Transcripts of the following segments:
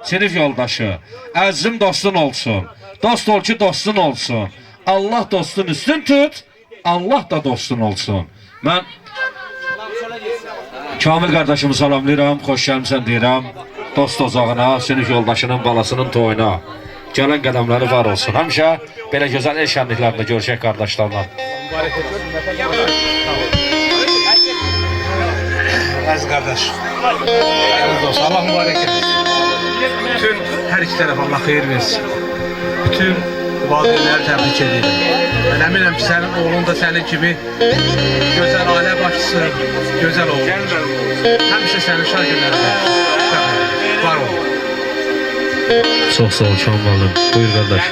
sinif yoldaşı, əzizim dostun olsun. Dost ol ki dostun olsun. Allah dostun üstün tut, Allah da dostun olsun. Mən Kamil qardaşımı salamlayıram, xoş gəlmişsən deyirəm. Dost ocağına, sinif yoldaşının balasının toyuna. Gələn qədəmləri var olsun. Həmişə belə gözəl el şənliklərində görüşək qardaşlarla. Aziz kardeş, aziz dost, Allah mübarek etsin. Bütün her iki taraf Allah hayır versin. Bütün valideynleri tebrik ederim. Ben eminim ki senin oğlun da senin gibi güzel aile başçısı, güzel oğul. Hemşe senin şarkılarına var ol. Çox sağ ol Kamil'im. Buyur qardaş.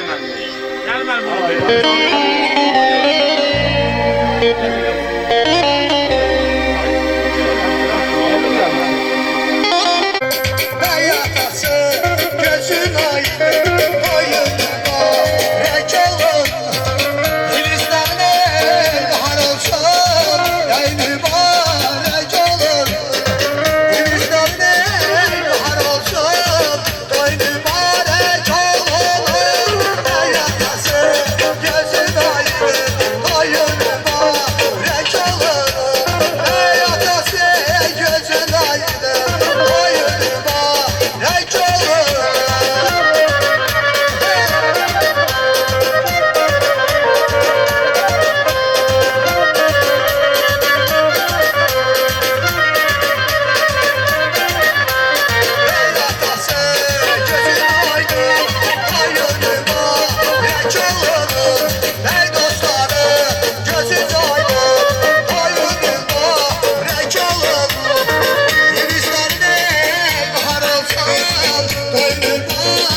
Toynuma